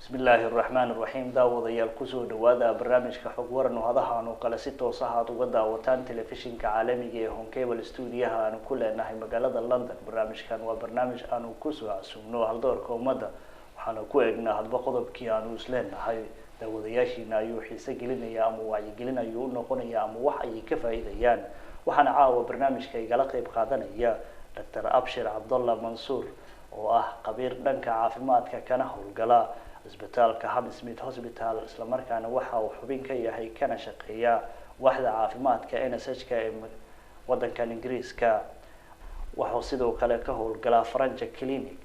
بسم الله الرحمن الرحيم داوديال kusoo dhawaada barnaamijka xog waran oo hadahan oo kale si toos ah aad uga daawataan telefishinka caalamiga ee Home Cable Studio-ha aan ku leenahay magaalada London. Barnaamijkan waa barnaamij aan ku soo casuumno haldoorka ummadda waxaan ku eegnaa hadba qodobkii aan u isleenahay daawadayaashiina ayuu xiiso gelinaya ama wacyi gelinayo u noqonaya ama wax ay ka faa'iidayaan. waxaan caawa barnaamijka igala qayb qaadanaya Dr. Abshir Abdullah Mansour oo ah qabiir dhanka caafimaadka kana howlgala isbitaalka Hammersmith Hospital isla markaana waxa uu xubin ka yahay kana shaqeeya waaxda caafimaadka NHS-ka ee wadanka Ingiriiska. waxa sidoo kale ka howlgala Faranja Clinic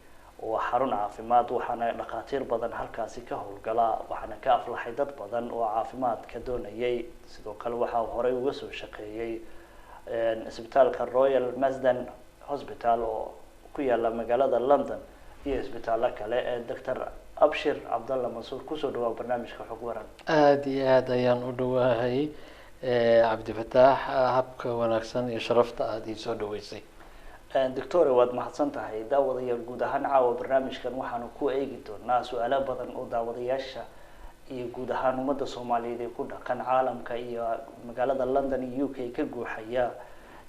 oo xarun caafimaad waxaana dhaqaatiir badan halkaasi ka howlgala waxaana ka aflaxay dad badan oo caafimaadka doonayay. sidoo kale waxa uu horey uga soo shaqeeyay isbitaalka Royal Marsden Hospital oo ku yaala magaalada London iyo isbitaalka kale ee Dr. Abshir Abdullah Mansour kusoo dhawaad barnaamijka xog waran. aad iyo aad ayaan u dhawahay Cabdi Fataax habka wanaagsan iyo sharafta aad ii soo dhaweysay. Doctor waad mahadsan tahay daawadayaal guud ahaan caawa barnaamijkan waxaan ku eegi doonaa su'aalo badan oo daawadayaasha iyo guud ahaan ummadda Soomaaliyeed ee ku dhaqan caalamka iyo magaalada London iyo UK ka guuxaya.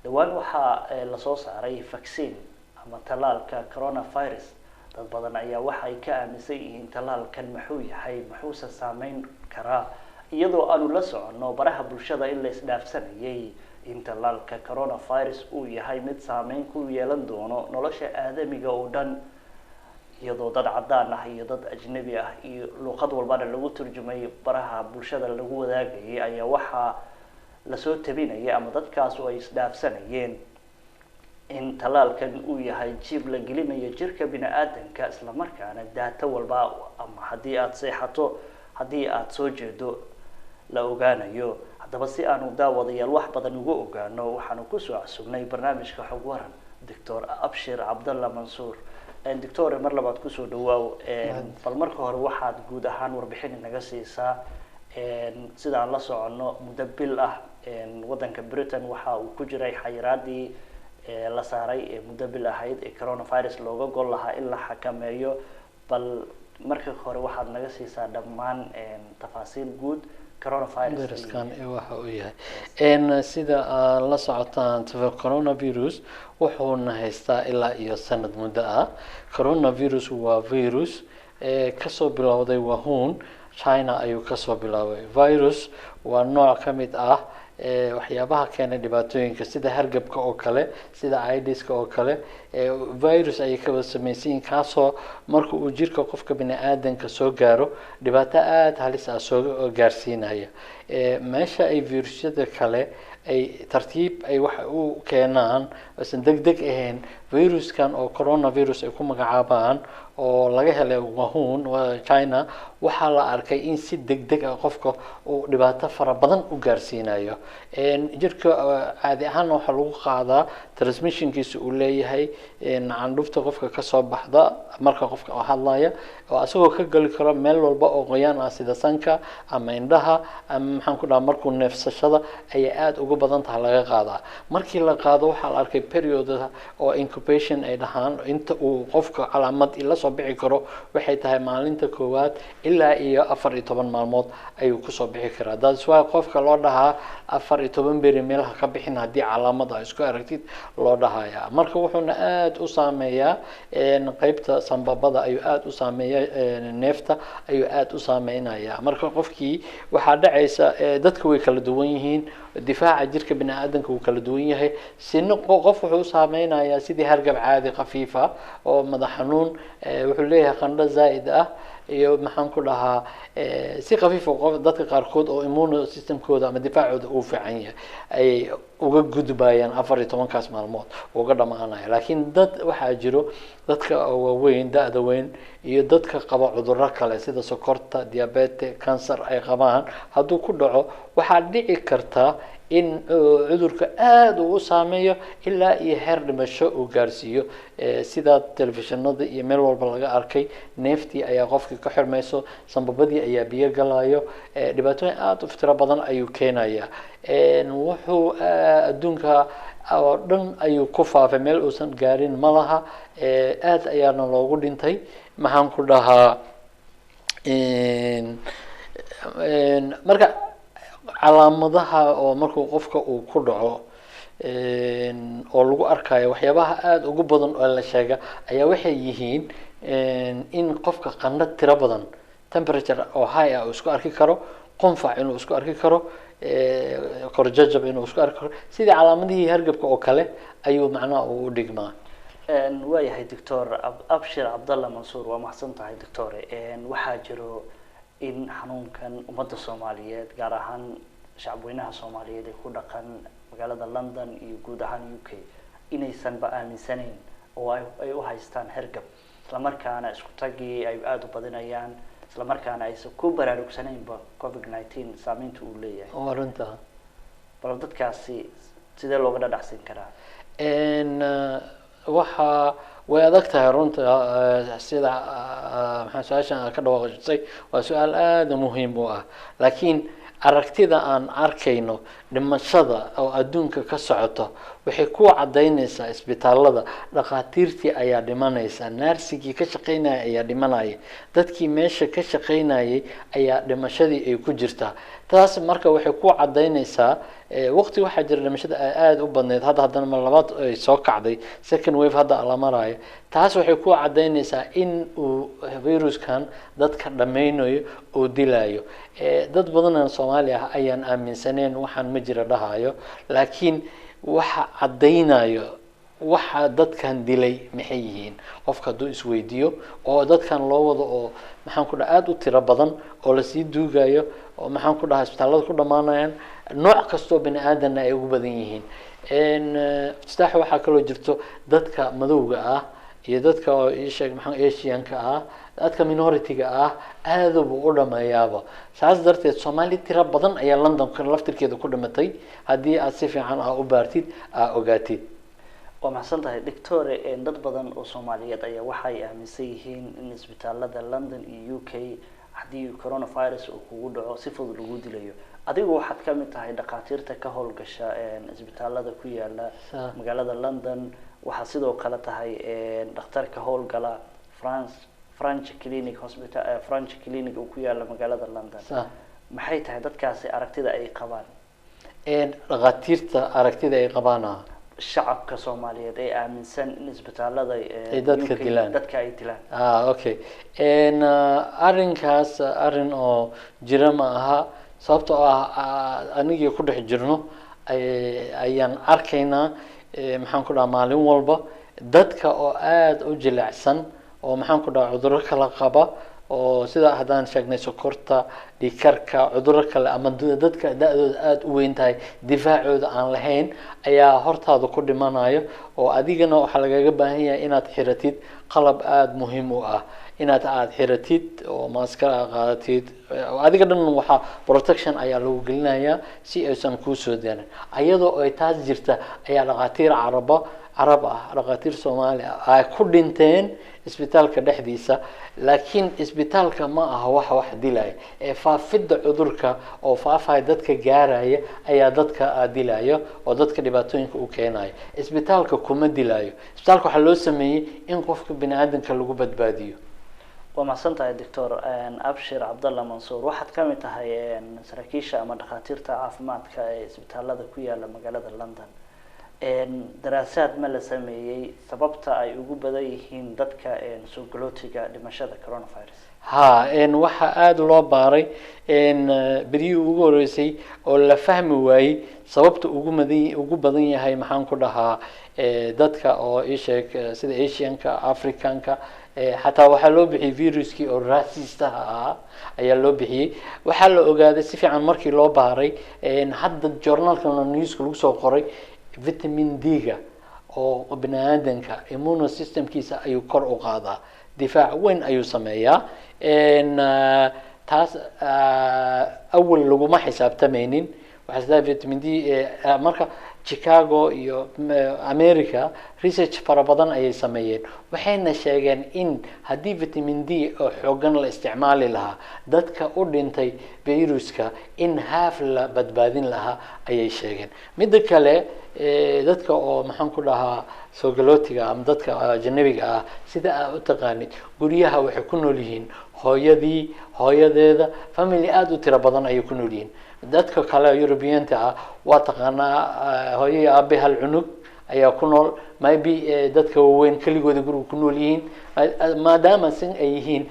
dhawaan waxa la soo saaray vaccine ama talaalka coronavirus. dad badan ayaa waxa ay ka aaminsan yihiin talaalkan muxuu yahay muxuu saameyn karaa iyadoo aanu la socono baraha bulshada in la isdhaafsanayay in talaalka coronavirus uu yahay mid saameyn ku yeelan doono nolosha aadamiga oo dhan iyadoo dad cadaan ah iyo dad ajnabi ah iyo luqad walbana lagu turjumay baraha bulshada lagu wadaagayay ayaa waxa la soo tabinayay ama dadkaas oo ay isdhaafsanayeen in talaalkan uu yahay jib la gelinayo jirka bini'aadanka isla markaana data walba ama hadii aad seexato hadii aad soo jeedo la ogaanayo. haddaba si aanu daawadayaal wax badan uga ogaano waxaan ku soo casuumnay barnaamijka xog waran Dr. Abshir Abdullah Mansour. Dr. mar labaad ku soo dhawaaw bal marka hore waxaad guud ahaan warbixin naga siisaa sida aan la socono muddo bil ah wadanka Britain waxa uu ku jiray xayiraadii la saaray muddo bil ahayd ee coronavirus looga gol lahaa in la xakameeyo. bal marka hore waxaad naga siisaa dhammaan tafaasiil guud coronavirus kan waxa uu yahay sida la socotaan coronavirus wuxuu haystaa ilaa iyo sanad muddo ah. coronavirus waa virus ka soo bilowday Wuhan China ayuu ka soo bilaabay. virus waa nooc ka mid ah waxyaabaha keena dhibaatooyinka sida hargabka oo kale sida AIDS-ka oo kale virus ay ka sameeyeen kaasoo marka uu jirka qofka bini'aadanka soo gaaro dhibaato aad halis ah soo gaarsiinaya. meesha ay virusyada kale ay tartiib ay wax u keenaan asan degdeg ahayn viruskan oo coronavirus ay ku magacaabaan oo laga helay Wuhan China waxa la arkay in si degdeg ah qofka uu dhibaato fara badan u gaarsiinayo. jirka caadi ahaan waxa lagu qaadaa transmissionkiisa uu leeyahay candufta qofka ka soo baxda marka qofka hadlaya oo asagoo ka gali karo meel walba oo qoyaan ah sida sanka ama indhaha ama maxaan ku dhahaa markuu neefsashada ay aad ugu badan tahay laga qaadaa. markii la qaado waxa la arkay period oo incubation ay dhahaan inta uu qofka calaamad ila soo bixi karo waxay tahay maalinta koowaad ilaa iyo 14 maalmood ayuu ku soo bixi karaa. that's why qofka loo dhahaa 14 beri meelaha ka bixin hadii calaamada isku aragtid loo dhahaya. marka wuxuuna aad u saameeyaa qaybta sanbabada ayuu aad u saameeyaa neefta ayuu aad u saameynaya. marka qofkii waxa dhacaysa dadku way kala duwan yihiin difaaca jirka bini'aadanka uu kala duwan yahay. sina qof wuxuu saameynayaa sidii hargab caadi khafiif ah oo madax xanuun wuxuu leeyahay qandho zaid ah iyo maxaan ku dhahaa si khafiif oo dadka qaar kood oo immune systemkooda ama difaacooda uu fiican yahay ay uga gudbayaan 14 kaas maalmood uga dhamaanaya. laakiin dad waxa jiro dadka waaweyn da'da weyn iyo dadka qaba cudurro kale sida sokorta diabetes cancer ay qabaan hadduu ku dhaco waxa dhici karta in cudurka aad u saameeyo ilaa iyo heer dhimasho uu gaarsiiyo. sida telefishinada iyo meel walba laga arkay neeftii ayaa qofkii ka xirmayso sanbabadii ayaa biyo galayo dhibaatooyin aad u fitro badan ayuu keenaya. wuxuu adduunka oo dhan ayuu ku faafay meel uusan gaarin malaha aad ayaana loogu dhintay maxaan ku dhahaa marka calaamadaha oo markuu qofka uu ku dhaco oo lagu arkayo waxyaabaha aada ugu badan oo la sheega ayaa waxay yihiin in qofka qandho tiro badan temperature oo high ah uu isku arki karo, qunfac inuu isku arki karo, korjajab inuu isku arki karo, sidii calaamadihii hargabka oo kale ayuu macnaha uu u dhigmaa. waayahay doctor abshir cabdalla mansuur, waa mahadsan tahay doctore. waxaa jiro in xanuunkan ummadda soomaaliyeed gaar ahaan shacabweynaha soomaaliyeed ee ku dhaqan magaalada london iyo guud ahaan UK inaysanba aaminsanayn oo ay u haystaan hergab, islamarkaana isku tagii ay aada u badinayaan, islamarkaana aysan ku baraarugsanaynba covid-19 saameynta uu leeyahay. waa runta. bal dadkaasi sidee looga dhadhacsin karaa? waxa way adag tahay runta, sida maxaa su-aashan ka dhawaaqisay waa su-aal aada muhiim u ah, laakiin aragtida aan arkayno dhimashada oo adduunka ka socoto waxay ku cadaynaysaa isbitaalada dhakhaatiirtii ayaa dhimanaysa, naarsigii ka shaqaynaya ayaa dhimanaya, dadkii meesha ka shaqaynayay ayaa dhimashadii ay ku jirtaa. taas marka waxay ku cadaynaysaa waqti waxaa jira dhimashada aada u badneyd, haddana mar labaad ay soo kacday, second wave hadda la marayo. taas waxay ku cadaynaysaa in uu viruskan dadka dhammaynayo oo dilayo. dad badan Soomaali ah ayaan aaminsaneen waxaan ma jira dhahayo, laakiin waxa cadaynayo waxa dadkan dilay maxay yihiin qofka hadduu isweydiiyo, oo dadkan loo wado oo maxaan ku dhaha aada u tiro badan oo lasii duugayo oo maxaan ku dhaha isbitaalada ku dhamaanayaan, nooc kastoo bini aadanna ay ugu badan yihiin. istaax waxaa kaloo jirto dadka madowga ah iyo dadka oo isheeg maxaa Asianka ah, dadka minority-ga ah aada buu u dhameeyaaba. saas darteed Soomaali tiro badan ayaa London laftirkeeda ku dhimatay, haddii aad si fiican u baartid ogaatid. waa mahadsan tahay doctore. dad badan oo Soomaaliyeed ayaa waxay aaminsan yihiin in isbitaalada London iyo UK haddii coronavirus uu kugu dhaco si fudud lagu dilayo. adigu waxaad ka mid tahay dhakhaatiirta ka howlgasha isbitaalada ku yaala magaalada London, waxaa sidoo kale tahay dhakhtar ka howlgala French Clinic Hospital, French Clinic oo ku yaala magaalada London. maxay tahay dadkaasi aragtida ay qabaan? dhakhaatiirta aragtida ay qabaan shacabka Soomaaliyeed ee aaminsan in isbitaalada dadka dilaan, dadka ay dilaan. okay. arrinkaas arrin oo jira ma aha, sababtoo ah anigii ku dhex jirno ayaan arkaynaa maxaan ku dhaha maalin walba dadka oo aada u jilicsan oo maxaan ku dhaha cudurro kala qaba, oo sida haddaan sheegnay sokorta, dhiigkarka, cudurro kale, ama dadka da-dooda aada u weyn tahay, difaacooda aan lahayn ayaa hortaada ku dhimanayo. oo adigana waxaa lagaga baahan yahay inaad xiratid qalab aada muhiim u ah, inaad xiratid oo maaskara qaadatid. adiga dhan waxaa protection ayaa lagu gelinayaa si aysan kuu soo daanin. ayadoo ay taas jirta ayaa dhakhaatiir carab ah, dhakhaatiir Soomaali ah ay ku dhinteen isbitaalka dhexdiisa, laakiin isbitaalka ma aha wax dilaya, faafidda cudurka oo faafaya dadka gaaraya ayaa dadka dilaya oo dadka dhibaatooyinka u keenaya. isbitaalka kuma dilayo, isbitaalka waxaa loo sameeyey in qofka bini aadanka lagu badbaadiyo. waa mahadsan tahay doctor abshir cabdalla mansuur. waxaad ka mid tahay saraakiisha ama dhakhaatiirta caafimaadka ee isbitaalada ku yaala magaalada London. daraasaad ma la sameeyey sababta ay ugu badan yihiin dadka soo galootiga dhimashada coronavirus? waxaa aada loo baaray berihii ugu horeysay oo la fahmi waayey sababta ugu badan yahay maxaan ku dhahaa dadka oo isheeg sida Asianka, Africanka, xataa waxaa loo bixiyey viruskii oo raasistaha ahaa ayaa loo bixiyey. waxaa la ogaaday si fiican markii loo baaray, hadda journalkan newska lagu soo qoray, vitamin D-ga oo bini aadanka immune systemkiisa ayuu kor u qaadaa, difaac weyn ayuu sameeyaa. taas awal laguma xisaabtamaynin. waxaa vitamin D marka Chicago iyo America research fara badan ayay sameeyeen, waxayna sheegeen in haddii vitamin D oo xoogan la isticmaali lahaa dadka u dhintay viruska in half la badbaadin lahaa ayay sheegeen. midda kale dadka oo maxaan ku dhahaa soo galootiga ama dadka ajnabiga ah sida aad u taqaanid guryaha waxay ku nool yihiin hooyadii hooyadeeda family aada u tiro badan ayay ku nool yihiin dadka kale European-ta ah waa taqaanaa hooyo iyo aabe hal cunug ayaa ku nool maybe dadka waaweyn keligooda guriga ku nool yihiin maadaama sin ay yihiin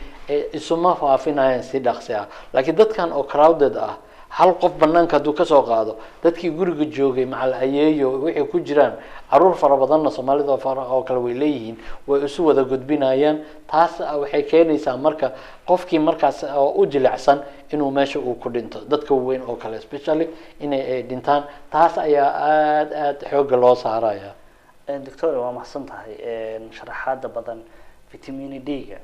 isuma faafinayaan si dhaqsi ah laakiin dadkan oo crowded ah hal qof banaanka hadduu kasoo qaado dadkii guriga joogay macal ayeeyo wixii ku jiraan caruur fara badanna soomaalida oo kale way leeyihiin way isu wada gudbinayaan taas waxay keenaysaa marka qofkii markaas u jilicsan inuu meesha uu ku dhinto dadka weyn oo kale especially inay dhintaan taas ayaa aad xooga loo saaraya doctor waa mahadsan tahay sharaxaada badan vitamin D-ga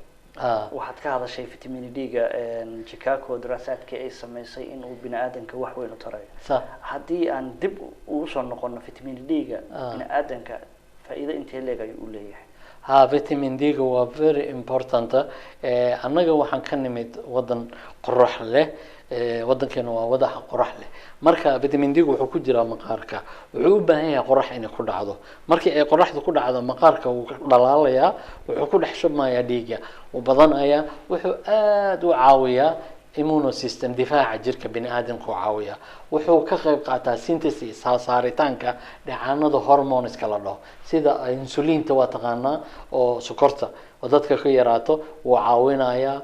waxaad ka hadashay vitamin D-ga Chicago daraasaadkii ay sameysay in uu bini'aadanka wax weyn u tarayo haddii aan dib ugu soo noqono vitamin D-ga bini'aadanka faa'iido intee leeg ayuu u leeyahay vitamin D-ga waa very important annaga waxaan ka nimid wadan qorax leh wadankeena waa wada qorax leh marka vitamin D wuxuu ku jiraa maqaarka wuxuu u baahan yahay qorax inay ku dhacdo markii ay qoraxdu ku dhacdo maqaarka wuu dhalaalayaa wuxuu ku dhex shubmayaa dhiigga uu badanayaa wuxuu aad u caawiyaa immune system difaaca jirka bini'aadamka uu caawiyaa wuxuu ka qayb qaataa synthesis saaritaanka dhacaanada hormoneska la dhaho sida insulinta waa taqaanaa oo sokorta oo dadka ka yaraato wuu caawinayaa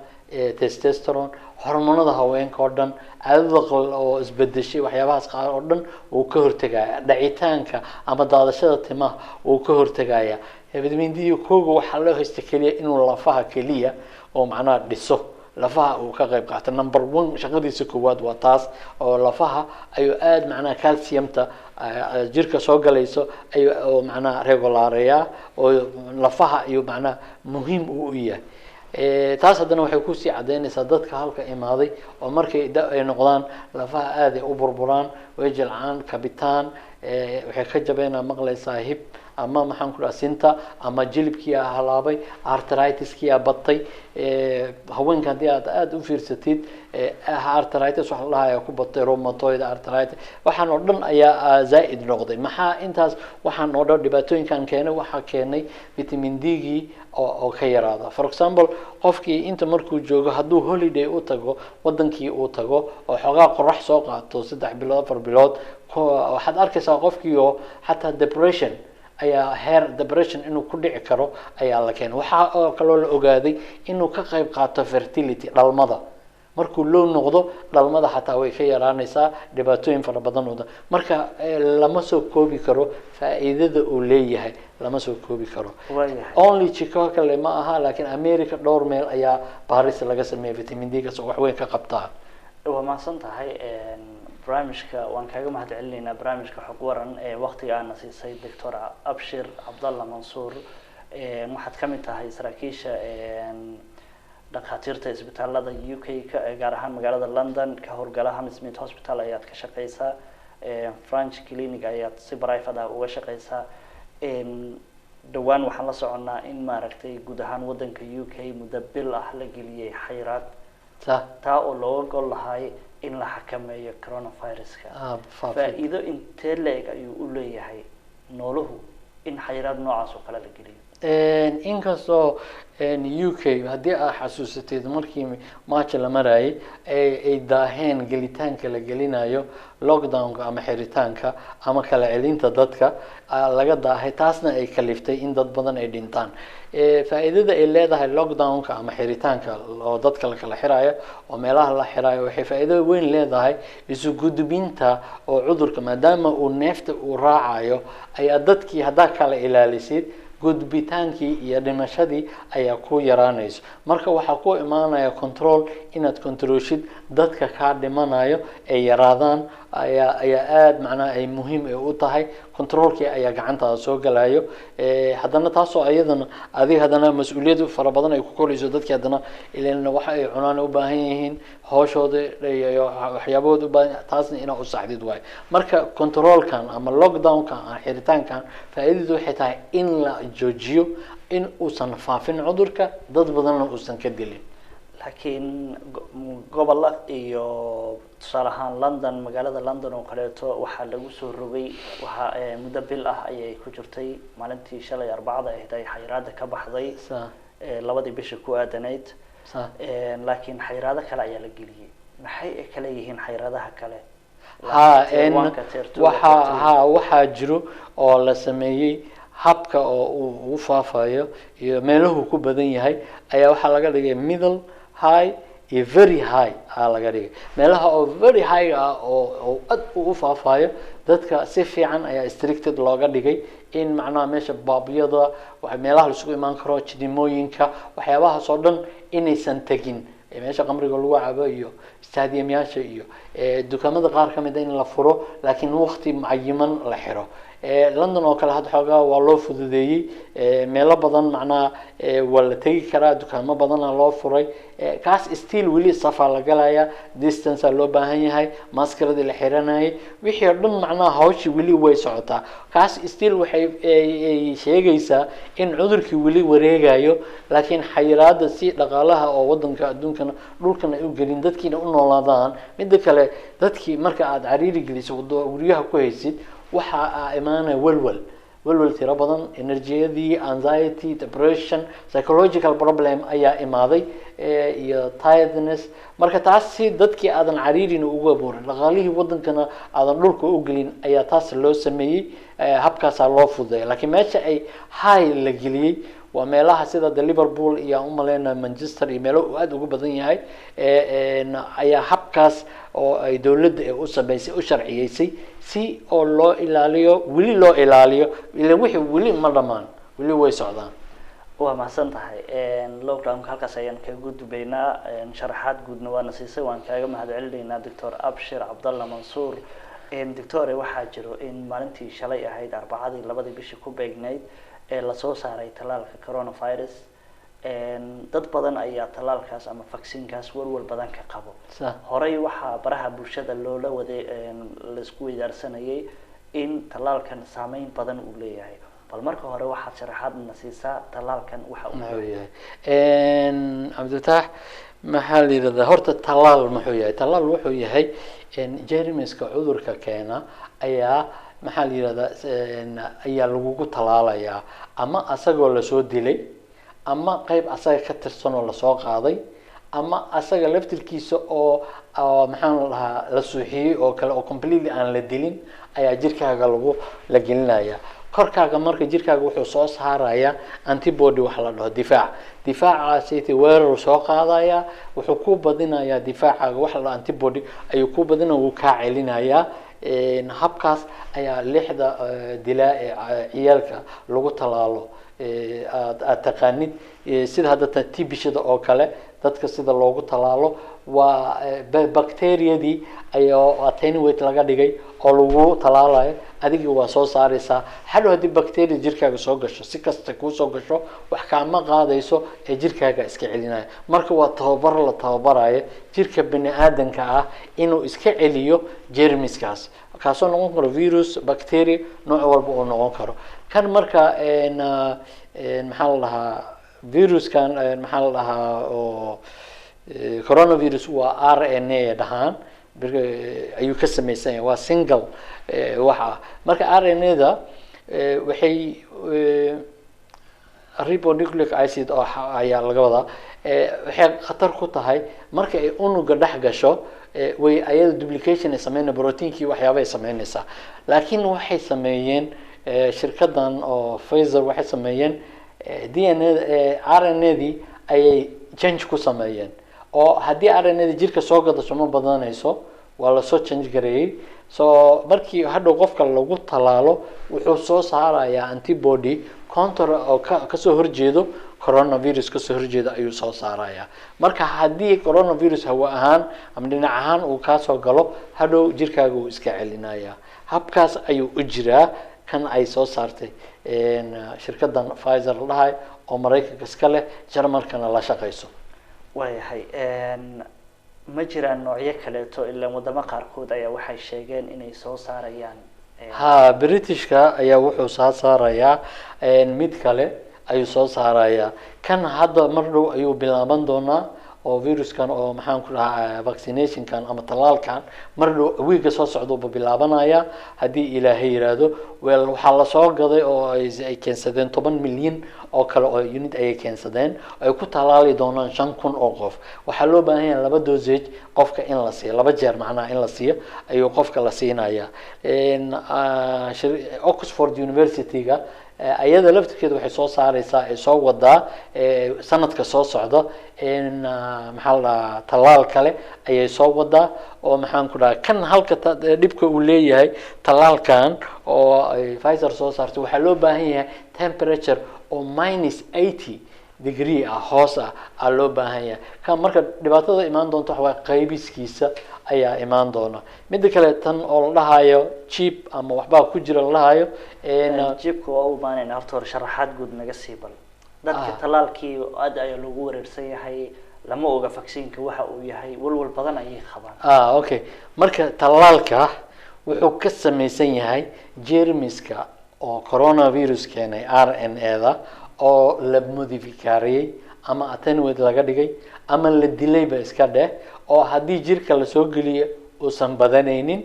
testosterone hormonada haweenka oo dhan caadada oo isbedeshay waxyaabahaas qaar oo dhan uu ka hortagaya dhacitaanka ama daadashada timaha uu ka hortagaya vitamin D kooga waxaa loo haysta keliya inuu lafaha keliya oo macnaha dhiso lafaha uu ka qayb qaato number 1 shaqadiisa koowaad waa taas oo lafaha ayuu aad macnaha calciumta jirka soo galayso ayuu macnaha regulareeyaa oo lafaha ayuu macnaha muhiim u yahay taas haddana waxay ku sii cadeynaysaa dadka halka imaaday oo markay ay noqdaan lafaha aad ay u burburaan way jilcaan kabitaan waxay ka jabeynaa maqlaysaa hib ama maxaan ku dhaha sinta ama jilibkii halaabay arthritis-kii batay haweenka haddii aad u fiirsatid arthritis waxa la dhahayaa ku batay rheumatoid arthritis waxaan oo dhan ayaa zaa'id noqday maxaa intaas waxaan oo dhan dhibaatooyinkan keenay waxaa keenay vitamin D-gii oo ka yaraada for example qofkii inta markuu joogo hadduu holiday u tago wadankii uu tago oo xoogaa qorax soo qaato 3 bilood 4 bilood waxaad arkaysaa qofkii oo xataa depression ayaa heer depression inuu ku dhici karo ayaa la keenay waxaa kaloo la ogaaday inuu ka qayb qaato fertility dhalmada markuu loo noqdo dhalmada xataa way ka yaraanaysaa dhibaatooyin fara badan oo marka lama soo koobi karo faa'iidada uu leeyahay lama soo koobi karo only Chicago kale ma aha laakiin America dhowr meel ayaa Paris laga sameeyay vitamin D kaas oo wax weyn ka qabtaa waa maasan tahay barnaamijka waan kaaga mahad celinaynaa barnaamijka xog waran ee waqtiga aan siisay Dr. Abshir Abdallah Mansour waxaad ka mid tahay saraakiisha dhakhaatiirta isbitaalada UK gaar ahaan magaalada London ka howlgala Hammersmith Hospital ayaad ka shaqeysaa French Clinic ayaad si private ah uga shaqeysaa dhawaan waxaan la soconaa in maaragtay guud ahaan wadanka UK muddo bil ah la geliyay xayiraad taa oo looga gol lahay in la xakameeyo coronavirus-ka faa'iido intee leeg ayuu u leeyahay nooluhu in xayiraad noocaas oo kale la geliyo inkastoo UK haddii aad xasuusatid markii March la marayay ay daaheen gelitaanka la gelinayo lockdown ama xiritaanka ama kala celinta dadka laga daahay taasna ay kaliftay in dad badan ay dhintaan faa'iidada ay leedahay lockdown-ka ama xiritaanka oo dadka la kala xirayo oo meelaha la xirayo waxay faa'iido weyn leedahay isu gudbinta oo cudurka maadaama uu neefta uu raacayo ayaa dadkii hadaa kala ilaalisid gudbitaankii iyo dhimashadii ayaa ku yaraanayso marka waxaa ku imaanaya control inaad controlshid dadka ka dhimanayo ay yaraadaan ayaa aad macnaha ay muhiim u tahay controlkii ayaa gacantaada soo galayo haddana taasoo ayadana adiga haddana mas'uuliyad fara badan ay ku korayso dadkii haddana ileen waxa ay cunaan u baahan yihiin hooshooda iyo waxyaabahooda u baahan taasna inaa u saxdid waayo marka controlkan ama lockdownkan xiritaankan faa'iidadu waxay tahay in la joojiyo in uusan faafin cudurka dad badanna uusan ka dilin laakiin gobolla iyo tusaale ahaan London, magaalada London oo kaleeto waxaa lagu soo rogay muddo bil ah ayay ku jirtay maalintii shalay Arbacada ahayd ay xayiraada ka baxday labadii bisha ku aadanayd laakiin xayiraado kale ayaa la geliyay. maxay kala yihiin xayiraadaha kale? waxaa jiro oo la sameeyey habka oo uu u faafayo iyo meeluhu ku badan yahay ayaa waxaa laga dhigay middle high iyo very high laga dhigay. meelaha oo very high oo aad u faafayo dadka si fiican ayaa restricted looga dhigay in macnaha meesha baabiyada meelaha la isugu imaan karo jidimooyinka waxyaabahaas oo dhan inaysan tagin. meesha qamriga lagu cabo iyo stadiumyaasha iyo dukaamada qaar ka mid ah in la furo laakiin waqti mucayiman la xiro. London oo kale hadda xoogaa waa loo fududeeyey meelo badan macnaha waa la tegi karaa dukaamo badana loo furay kaas still weli safa la galaya distance loo baahan yahay maskarada la xiranayay wixii dhan macnaha hawshii weli way socotaa. kaas still waxay sheegaysaa in cudurkii weli wareegayo laakiin xayiraada si dhaqaalaha oo wadanka adduunkana dhulkana u gelin dadkiina u noolaadaan. midda kale dadkii marka aad cariiri geliso guryaha ku haysid waxa imaanaya walwal tiro badan energyadii anxiety depression psychological problem ayaa imaaday iyo tiredness. marka taas si dadkii aadan cariirina ugu abuurin dhaqaalihii wadankana aadan dhulka u gelin ayaa taas loo sameeyey habkaasaa loo fududeeyay. laakiin meesha ay high la geliyey waa meelaha sida Liverpool iyo umaleena Manchester iyo meelo aad ugu badan yahay ayaa habkaas oo ay dawladda u sameysay u sharciyeysay si oo loo ilaaliyo ilaa wixii weli ma dhamaan weli way socdaan. waa mahadsan tahay lockdownka halkaas ayaan kaga gudbaynaa sharaxaad guudna waana siisay waan kaaga mahadcelinaynaa Dr. Abshir Cabdalla Mansuur. Doctor waxaa jiro in maalintii shalay ahayd Arbacadii labadii bishii ku beegnayd la soo saaray talaalka coronavirus dad badan ayaa talaalkaas ama vaccinekaas walwal badan ka qabo. horey waxaa baraha bulshada loola waday la isku weydaarsanayay in talaalkan saameyn badan uu leeyahay. bal marka hore waxaad sharaxaad na siisaa talaalkan waxa uu yahay. Abdulfataax maxaa la yiraahdaa horta talaal muxuu yahay? talaal wuxuu yahay jeermiska cudurka keena ayaa maxaa la yiraahdaa ayaa lagu talaalayaa ama asagoo la soo dilay ama qayb asaga ka tirsan oo la soo qaaday ama asaga laftirkiisa oo maxaan lahaa la suuxiyay oo kale oo completely aan la dilin ayaa jirkaaga la gelinaya. korkaaga marka jirkaaga wuxuu soo saaraya antibody waxa la dhaho difaacaasi weerar soo qaadaya wuxuu ku badinayaa difaacaga waxa la antibody ayuu ku badinaa uu ka celinaya. habkaas ayaa lixda dilaa ee ciyaalka lagu talaalo aad taqaanid sida hadda TB-shada oo kale dadka sida loogu talaalo waa bacteriadii ayaa attenuate laga dhigay oo lagu talaalayo adiga waa soo saaraysaa hadhow hadii bacteria jirkaaga soo gasho si kasta ku soo gasho wax kaama qaadayso ee jirkaaga iska celinaya. marka waa tababar la tababarayo jirka bini aadanka ah inuu iska celiyo jeermiskaas kaasoo noqon karo virus bacteria nooc walba oo noqon karo. kan marka maxaa la dhahaa viruskan maxaa la dhahaa oo coronavirus waa RNA dhahaan ayuu ka samaysan yahay waa single waxa marka RNA-da waxay ribonucleic acid oo ayaa laga wadaa waxay khatar ku tahay marka ay unuga dhex gasho way ayada duplication ay sameeyeen proteinkii waxyaabo ay sameynaysaa. laakiin waxay sameeyeen shirkadan oo Pfizer waxay sameeyeen DNA RNA-dii ayay change ku sameeyeen oo haddii RNA-da jirka soo gadasho ma badanayso waa la soo change gareeyay. markii hadhow qofka lagu talaalo wuxuu soo saarayaa antibody counter oo ka soo horjeedo coronavirus ka soo horjeedo ayuu soo saarayaa. marka haddii coronavirus hawa ahaan ama dhinac ahaan uu ka soo galo hadhow jirkaaga uu iska celinaya. habkaas ayuu u jiraa kan ay soo saartay shirkadan Pfizer lahay oo Mareykanka iska leh Jarmalkana la shaqeyso. waayahay ma jiraan noocyo kaleeto ilaa wadamo qaarkood ayaa waxay sheegeen inay soo saarayaan Britishka ayaa wuxuu soo saarayaa mid kale ayuu soo saarayaa kan hadda mar dhow ayuu bilaaban doonaa oo viruskan oo maxaan ku dhahaa vaccinationkan ama talaalkan mar dhow wiiga soo socdaba bilaabanaya haddii ilaahay yiraahdo waxaa lasoo gaday oo ay keensadeen 10 milyan oo kale oo unit ayay keensadeen ay ku talaali doonaan 5,000 oo qof waxaa loo baahan yahay 2 dosage qofka in la siiyo 2 jeer macnaha in la siiyo ayuu qofka la siinaya Oxford University-ga ayada laftirkeeda waxay soo saaraysaa ay soo wadaa sanadka soo socda in maxaa la talaal kale ayay soo wadaa oo maxaan ku dhahaa kan halka dhibka uu leeyahay talaalkan oo ay Pfizer soo saartay waxaa loo baahan yahay temperature oo -80 degree hoos loo baahan yahay kan marka dhibaatada imaan doonto waxa qaybiskiisa ayaa imaan doona mid kale tan oo la dhahayo chip ama waxba ku jira la dhahayo chipka waa u baahnaa horta sharaxaad guud naga siibal dadka talaalkii aad ayaa lagu wareersan yahay lama oga vaccine-ka waxa uu yahay walwal badan ayay qabaan okay marka talaalka wuxuu ka samaysan yahay jeermiska oo coronavirus keenay RNA-da oo la modifikariyay ama attenuate laga dhigay ama la dilayba iska dheh oo haddii jirka la soo geliyo uusan badanaynin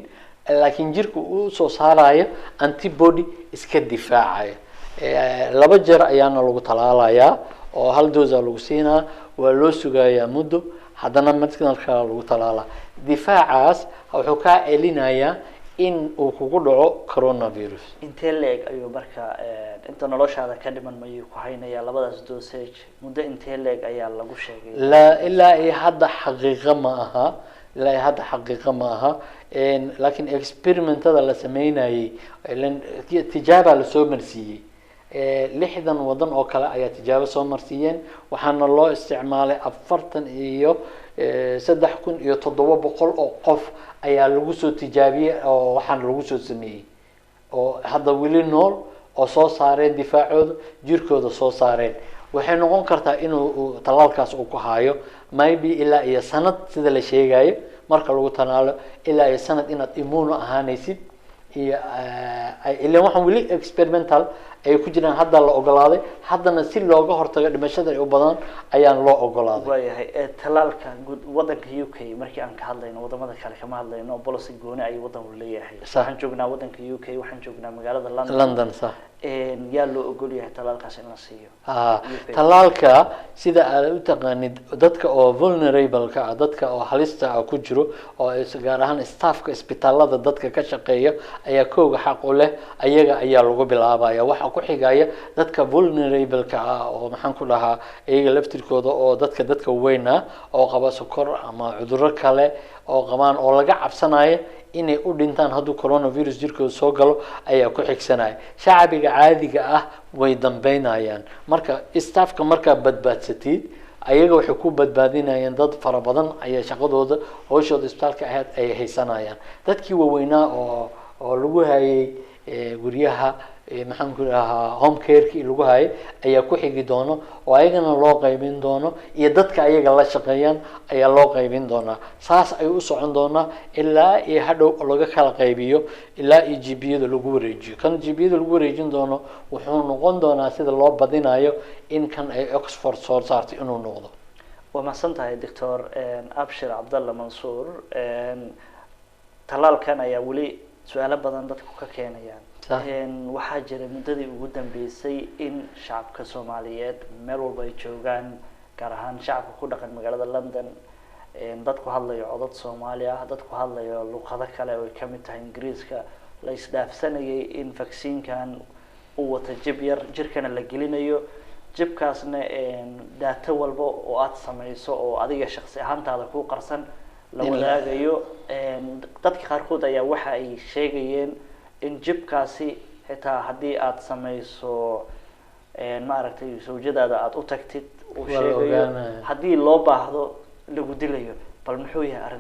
laakiin jirku uu soo saarayo antibody iska difaacayo 2 jeer ayaana lagu talaalayaa oo hal dose lagu siinaa waa loo sugayaa muddo haddana marka lagu talaalaa difaacaas wuxuu ka celinayaa in uu kugu dhaco coronavirus intee leeg ayuu marka inta noloshaada ka dhiman mayuu ku haynayaa labadaas dosage muddo intee leeg ayaa lagu sheegay la ilaa ay hadda xaqiiqo ma aha laakiin experimentada la sameynayay tijaaba la soo marsiiyay 60 wadan oo kale ayaa tijaabo soo marsiiyeen waxaana loo isticmaalay 3,700 oo qof ayaa lagu soo tijaabiyay oo waxaan lagu soo sameeyay oo hadda wili nool oo soo saareen difaacooda jirkooda soo saareen waxay noqon kartaa inuu talaalkaas uu ku hayo maybe ilaa iyo sanad sida la sheegayo marka lagu talaalo ilaa iyo sanad inaad immune ahaanaysid iyo ilaa waxaan wili experimental ay ku jiraan hadda la ogolaaday haddana si looga hortago dhimashada u badan ayaan loo ogolaaday waayahay talaalka wadanka UK markii aan ka hadlayno wadamada kale kama hadlayno policy gooni ay wadan u leeyahay waxaan joognaa wadanka UK waxaan joognaa magaalada London sax yaa loo ogol yahay talaalkaas in la siiyo talaalka sida aad u taqaanid dadka oo vulnerable ka dadka oo halista ku jiro oo gaar ahaan staffka isbitaalada dadka ka shaqeeya ayaa kooga xaq u leh ayaga ayaa lagu bilaabaya waxa ku xigaya dadka vulnerable ka oo maxaan ku dhahaa ayaga laftirkooda oo dadka weyna oo qaba sokor ama cudurro kale oo qabaan oo laga cabsanayo inay u dhintaan hadduu coronavirus jirkooda soo galo ayaa ku xigsanaya shacbiga caadiga way dambeynayaan marka staffka marka badbaadsatid ayaga waxay ku badbaadinayaan dad fara badan ayaa shaqadooda howshooda isbitaalka ahayd ay haysanayaan dadkii waaweynaa oo lagu hayay guryaha maxaan ku dhahaa home care-kii lagu hayay ayaa ku xigi doono oo ayagana loo qaybin doono iyo dadka ayaga la shaqeeyaan ayaa loo qaybin doonaa saas ay u socon doonaa ilaa iyo hadhow laga kala qaybiyo ilaa iyo GP-yada lagu wareejiyo kan GP-yada lagu wareejin doono wuxuu noqon doonaa sida loo badinayo in kan ay Oxford soo saartay inuu noqdo waa mahadsan tahay Dr. Abshir Cabdalla Mansuur talaalkan ayaa weli su'aalo badan dadku ka keenayaan waxaa jira muddadii ugu dambeysay in shacabka Soomaaliyeed meel walba ay joogaan gaar ahaan shacabka ku dhaqan magaalada London dadku hadlayo codad Soomaali dadku hadlayo luqado kale oo ka mid tahay Ingiriiska la isdhaafsanayay in vaccine-kan uu wata jib yar jirkana la gelinayo jibkaasna data walba oo aad samayso oo adiga shakhsi ahaantaada ku qarsan la wadaagayo dadka qaarkood ayaa waxa ay sheegayeen in jibkaasi xitaa haddii aad samayso maaragtay sawjadaada aad u tagtid uu sheegayo haddii loo baahdo lagu dilayo bal muxuu yahay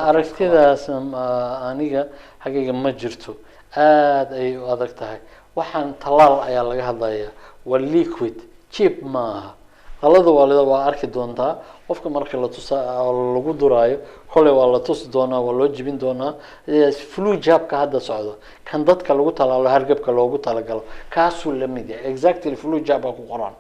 aragtidaas aniga xaqiiqa ma jirto aad ay u adag tahay waxaan talaal ayaa laga hadlayaa waa liquid chip maaha qalada waa arki doontaa qofka marka la lagu duraayo kole waa la tusi doonaa waa loo jibin doonaa flu jabka hadda socdo kan dadka lagu talaalo hargabka loogu talagalo kaasuu la mid yahay exactly flu jab ku qoran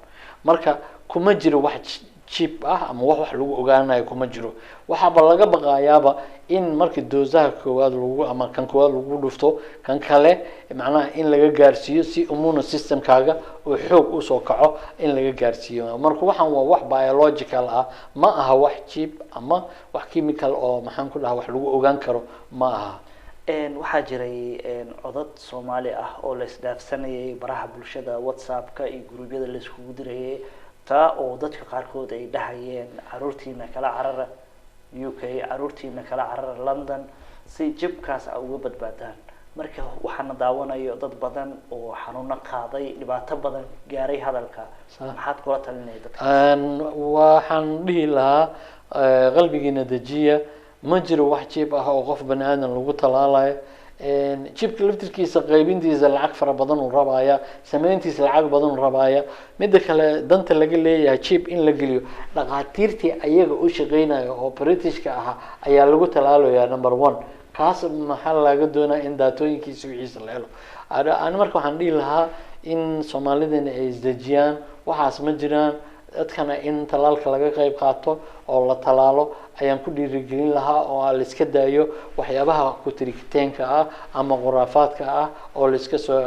marka kuma jiro wax chip ah ama wax lagu ogaanayo kuma jiro. waxaaba laga baqayaaba in markii doosaha koowaad lagu ama kan koowaad lagu dhufto kan kale macnaha in laga gaarsiiyo si immune systemkaaga oo xoog u soo kaco in laga gaarsiiyo. marka waxaan waa wax biological ah, ma aha wax chip ama wax chemical oo maxaan ku dhahaa wax lagu ogaan karo ma aha. waxaa jiray codad Soomaali ah oo la isdhaafsanayay baraha bulshada WhatsApp-ka iyo guruubyada la iskugu dirayay taa oo dadka qaarkood ay dhahayeen caruurtiina kala carara UK, caruurtiina kala carara London si jibkaas ay uga badbaadaan. marka waxaan daawanayo dad badan oo xanuuno qaaday, dhibaato badan gaaray hadalka. maxaad kula talinaysaa dadka? waxaan dhihi lahaa qalbigiina dejiya, ma jiro wax jib ah oo qof bani aadan lagu talaalayo. jibka laftirkiisa qaybintiisa lacag fara badan uu rabaya, sameyntiisa lacag badan uu rabaya. midda kale danta laga leeyahay jib in la geliyo dhaqaatiirtii ayaga u shaqeynaya oo Britishka ah ayaa lagu talaalayaa number 1. kaas maxaa laga doonaa in daatooyinkiisa wixiisa la helo. aan marka waxaan dhihi lahaa in Soomaalidana ay isdejiyaan, waxaas ma jiraan. dadkana in talaalka laga qayb qaato oo la talaalo ayaan ku dhiirigelin lahaa oo la iska daayo waxyaabaha ku tirikiteenka ah ama khuraafaadka ah oo la iska soo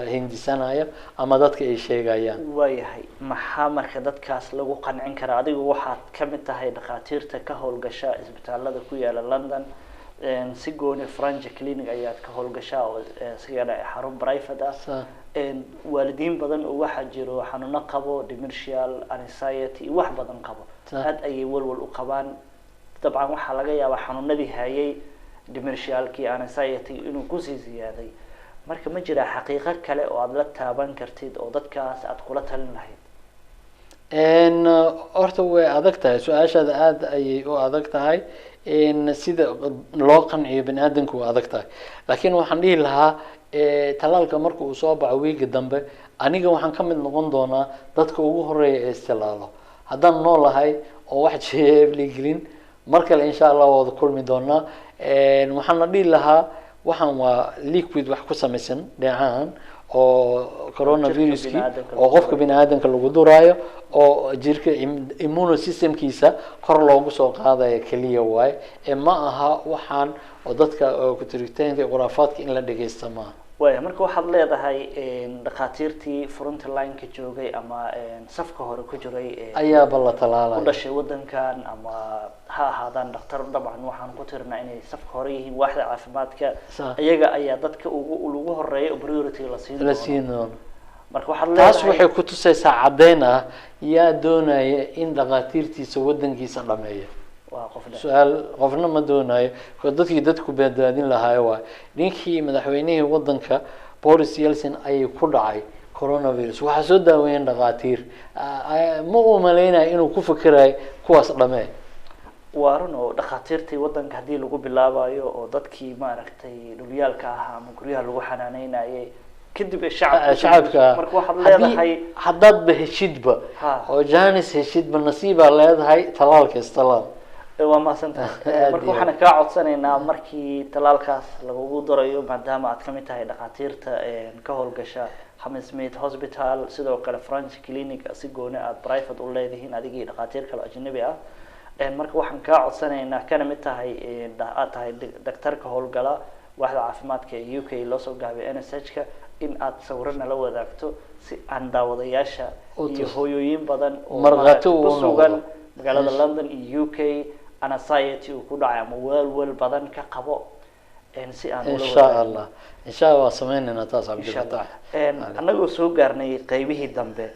hindisanaya ama dadka ay sheegayaan. waayahay maxaa marka dadkaas lagu qancin karaa? adigu waxaad ka mid tahay dhaqaatiirta ka howlgasha isbitaalada ku yaala London, si gooni French clinic ayaad ka howlgashaa oo sigana xarun private ah. waalidiin badan oo waxa jiro xanuuno qabo, dementia, anxiety, wax badan qabo. aad ayay walwal u qabaan. dabcan waxa laga yaabaa xanuunadii hayay dementia-kii, anxiety inuu ku sii ziyaaday. marka ma jira xaqiiqo kale oo aad la taaban kartid oo dadkaas aad kula talin lahayd? horta way adag tahay su-aashaada, aad ayay u adag tahay. sida loo qanciyo bani aadanku waa adag tahay. laakiin waxaan dhihi lahaa talaalka marka uu soo baxo wiiga dambe aniga waxaan ka mid noqon doonaa dadka ugu horeeya ee istilaalo. haddaan noolahay oo wax jeebligelin mar kale insha Allah wada kulmi doonaa. waxaan dhihi lahaa waxaan waa liquid wax ku samaysan dheecaan oo coronaviruski oo qofka bini aadanka lagu duraayo oo jirka immune systemkiisa kor loogu soo qaadayo kaliya waay ma aha waxaan oo dadka ku tiritaanka khuraafaadka in la dhageysto ma. waaya marka waxaad leedahay dhaqaatiirtii front line ka joogay ama safka hore ku jiray ayaaba la talaalay u dhashay wadankan ama ha ahaadaan dhaqtar. dabcan waxaan ku tirnaa inay safka hore yihiin waaxda caafimaadka, iyaga ayaa dadka ugu horeeya priority la siin doono. marka waxaad leedahay taas waxay ku tusaysaa cadeyn ah yaa doonaya in dhaqaatiirtiisa wadankiisa dhameeyo. su-aal qofna ma doonayo dadkii dadku badbaadin lahaa waa ninkii madaxweynihii wadanka Boris Yeltsin ayay ku dhacay coronavirus. waxaa soo daaweeyeen dhaqaatiir, ma u maleynayo inuu ku fikirayo kuwaas dhamee. waa run oo dhaqaatiirtii wadanka haddii lagu bilaabayo oo dadkii maaragtay dhulyaalka ah ama guryaha lagu xanaanaynayay kadib shacabka marka waxaad leedahay haddaad heshidba oo jaanis heshidba nasiibaa leedahay talaalka istalaal. waa maasantahay. marka waxaan ka codsanaynaa markii talaalkaas lagu darayo maadaama aad ka mid tahay dhaqaatiirta ka howlgasha Hammersmith Hospital, sidoo kale French clinic si gooni aad private u leedahiin adigii dhaqaatiir kale ajnabi ah. marka waxaan ka codsanaynaa kana mid tahay aad tahay daktarka howlgala waaxda caafimaadka ee UK loo soo gaabay NHS-ka in aad sawirana la wadaagto si aan daawadayaasha iyo hooyooyin badan oo ku sugan magaalada London iyo UK anxiety uu ku dhacay ama walwal badan ka qabo si aan ula insha Allah sameynayna taas Cabdilfataax. anagoo soo gaarnay qaybihii dambe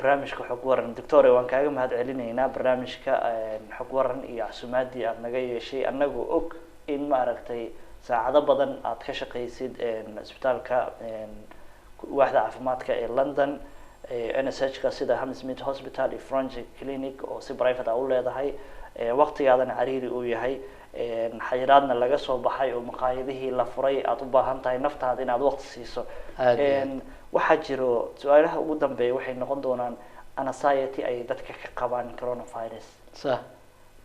barnaamijka xog waran. doctor waan kaaga mahad celinaynaa barnaamijka xog waran iyo casuumaadii aad naga yeeshay. anagoo og in maaragtay saacado badan aad ka shaqaysid isbitaalka waaxda caafimaadka ee London, NHS-ka sida Hammersmith Hospital iyo French clinic oo si private ah u leedahay. waqtigaadan cariiri uu yahay, xayiraadna laga soo baxay oo maqaayadihii la furay, aad u baahan tahay naftaada inaad waqti siiso. waxaa jiro su-aalaha ugu dambeeya waxay noqon doonaan anxiety ay dadka ka qabaan coronavirus.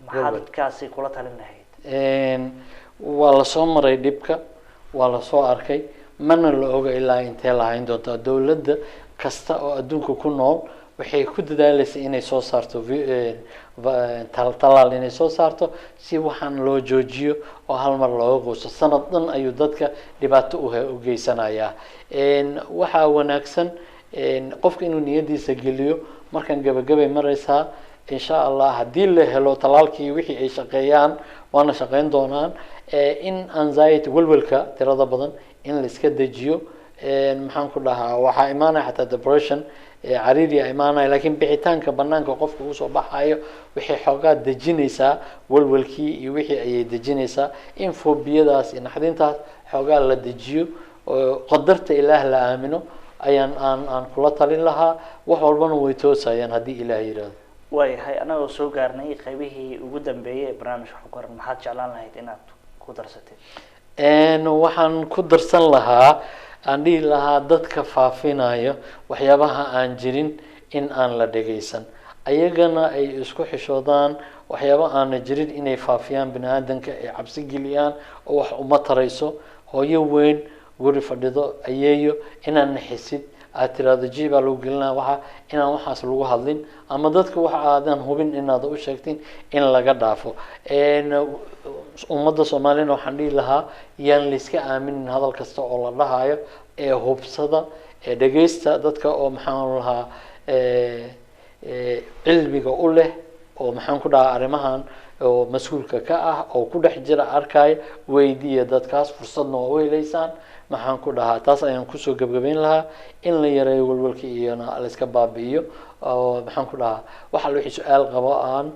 maxaa dadkaasi kula talin lahayd? waa la soo maray dhibka, waa la soo arkay, mana la oga ilaa intee lahayn doonta. dowladda kasta oo adduunka ku nool waxay ku dadaalaysa inay soo saarto talaal inay soo saarto si waxaan loo joojiyo oo hal mar looga quusto. sanad dhan ayuu dadka dhibaato u geysanayaa. waxaa wanaagsan qofka inuu niyadiisa geliyo markaan gabagabay maraysaa insha allah haddii la helo talaalkii wixii ay shaqeeyaan waana shaqeyn doonaan. in anxiety walwalka tirada badan in la iska dejiyo. maxaan ku dhahaa waxaa imaanaya xataa depression cariiriya imaanaya, laakiin bixitaanka banaanka qofka uu soo baxayo waxay xoogaa dejinaysaa walwalkii iyo wixii ayay dejinaysaa. in foobiyadaas iyo naxdintaas xoogaa la dejiyo oo qadarta ilaah la aamino ayaan aan kula talin lahaa. wax walbana way toosayaan haddii ilaah yidhaahdo. waayahay anagoo soo gaarnay qaybihii ugu dambeeyay ee barnaamijka xog waran, maxaad jeclaan lahayd inaad ku darsatid? waxaan ku darsan lahaa aan dhihi lahaa dadka faafinayo waxyaabaha aan jirin in aan la dhegaysan, ayagana ay isku xishoodaan waxyaaba aana jirin inay faafiyaan bini aadanka ay cabsi geliyaan oo wax uma tarayso. hooyo weyn guri fadhido ayeeyo inaan naxisid aad tiraahdo jiibaa lagu gelinaa waxa inaan waxaas lagu hadlin ama dadka waxa aadan hubin inaad u sheegtin in laga dhaafo. ummadda Soomaaliyana waxaan dhihi lahaa yaan la iska aaminin hadal kasta oo la dhahayo ee hubsada ee dhageysta dadka oo maxaan lahaa cilmiga u leh oo maxaan ku dhahaa arrimahan oo mas'uulka ka ah oo ku dhex jira arkay weydiiya dadkaas fursadna waa u helaysaan. maxaan ku dhahaa taas ayaan kusoo gabagabayn lahaa in la yareeyo walwalka iyo la iska baabi'iyo. oo maxaan ku dhahaa waxa wixii su-aal qabo aan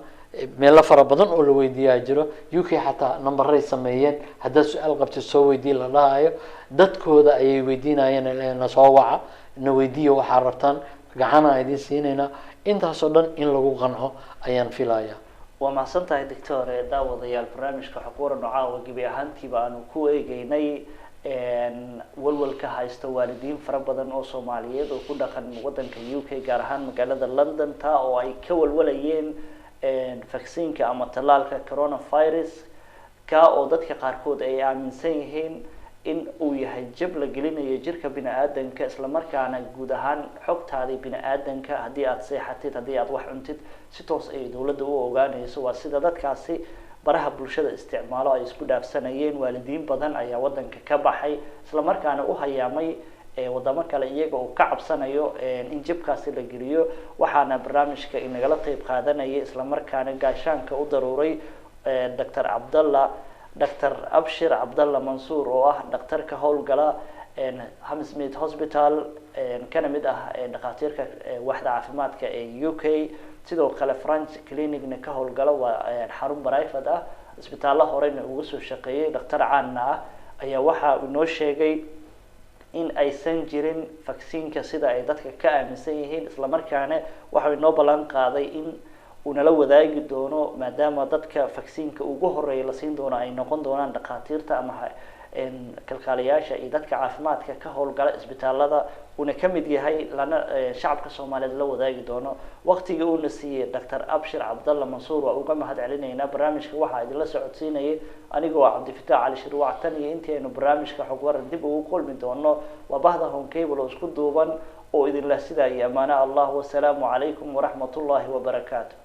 meelo fara badan oo la weydiiyaa jiro. UK xataa nambaray sameeyeen haddaad su-aal qabtid soo weydii la dhahayo dadkooda ayay weydiinayeen na soo waca na weydiiyo waxaa rabtaan gacana idin siinayna. intaasoo dhan in lagu qanco ayaan filayaa. waa mahadsan tahay doctor. daawadayaal barnaamijka xog waran oo caawa gebi ahaantiiba aanu ku eegeynay walwalka haysta waalidiin fara badan oo Soomaaliyeed oo ku dhaqan wadanka UK gaar ahaan magaalada London taa oo ay ka walwalayeen vaccine-ka ama talaalka coronavirus ka oo dadka qaarkood ay aaminsan yihiin in uu yahay jab la gelinayo jirka bini aadanka isla markaana guud ahaan xogtaadii bini aadanka haddii aad seexatid haddii aad wax cuntid si toos ay dawladda u ogaanayso. waa sida dadkaasi baraha bulshada isticmaalo ay isku dhaafsanayeen. waalidiin badan ayaa wadanka ka baxay isla markaana u hayaamay wadamo kale iyaga oo ka cabsanayo in jabkaasi la geliyo. waxaana barnaamijka inagala qayb qaadanayay isla markaana gaashaanka u daruuray Dr. Abshir Abdallah Mansour oo ah dhakhtarka howlgala Hammersmith Hospital kana mid ah dhakhaatiirka waaxda caafimaadka ee UK. sidoo kale French Clinic-na ka howlgala waa xarun private ah isbitaalada horeyna uga soo shaqeeyay. dhakhtar caan ah ayaa waxa uu noo sheegay in aysan jirin vaccine-ka sida ay dadka ka aaminsan yihiin isla markaana waxa uu noo ballan qaaday in uu nala wadaagi doono maadaama dadka vaccine-ka ugu horeeya la siin doono ay noqon doonaan dhakhaatiirta ama kalkaaliyaasha iyo dadka caafimaadka ka howlgala isbitaalada una ka mid yahay lana shacabka Soomaaliyeed la wadaagi doono. waqtiga uu na siiyay Dr. Abshir Abdallah Mansour waa uga mahad celinaynaa. barnaamijka waxaa idinla socodsiinayay anigoo Cabdifataax Cali Shirwac. tan iyo intaanu barnaamijka xog waran dib ugu kulmi doono waa bahda Home Cable oo isku duuban oo idinla sidaa iyo amaana Allah. wasalaamu calaykum waraxmatullaahi wabarakaatuh.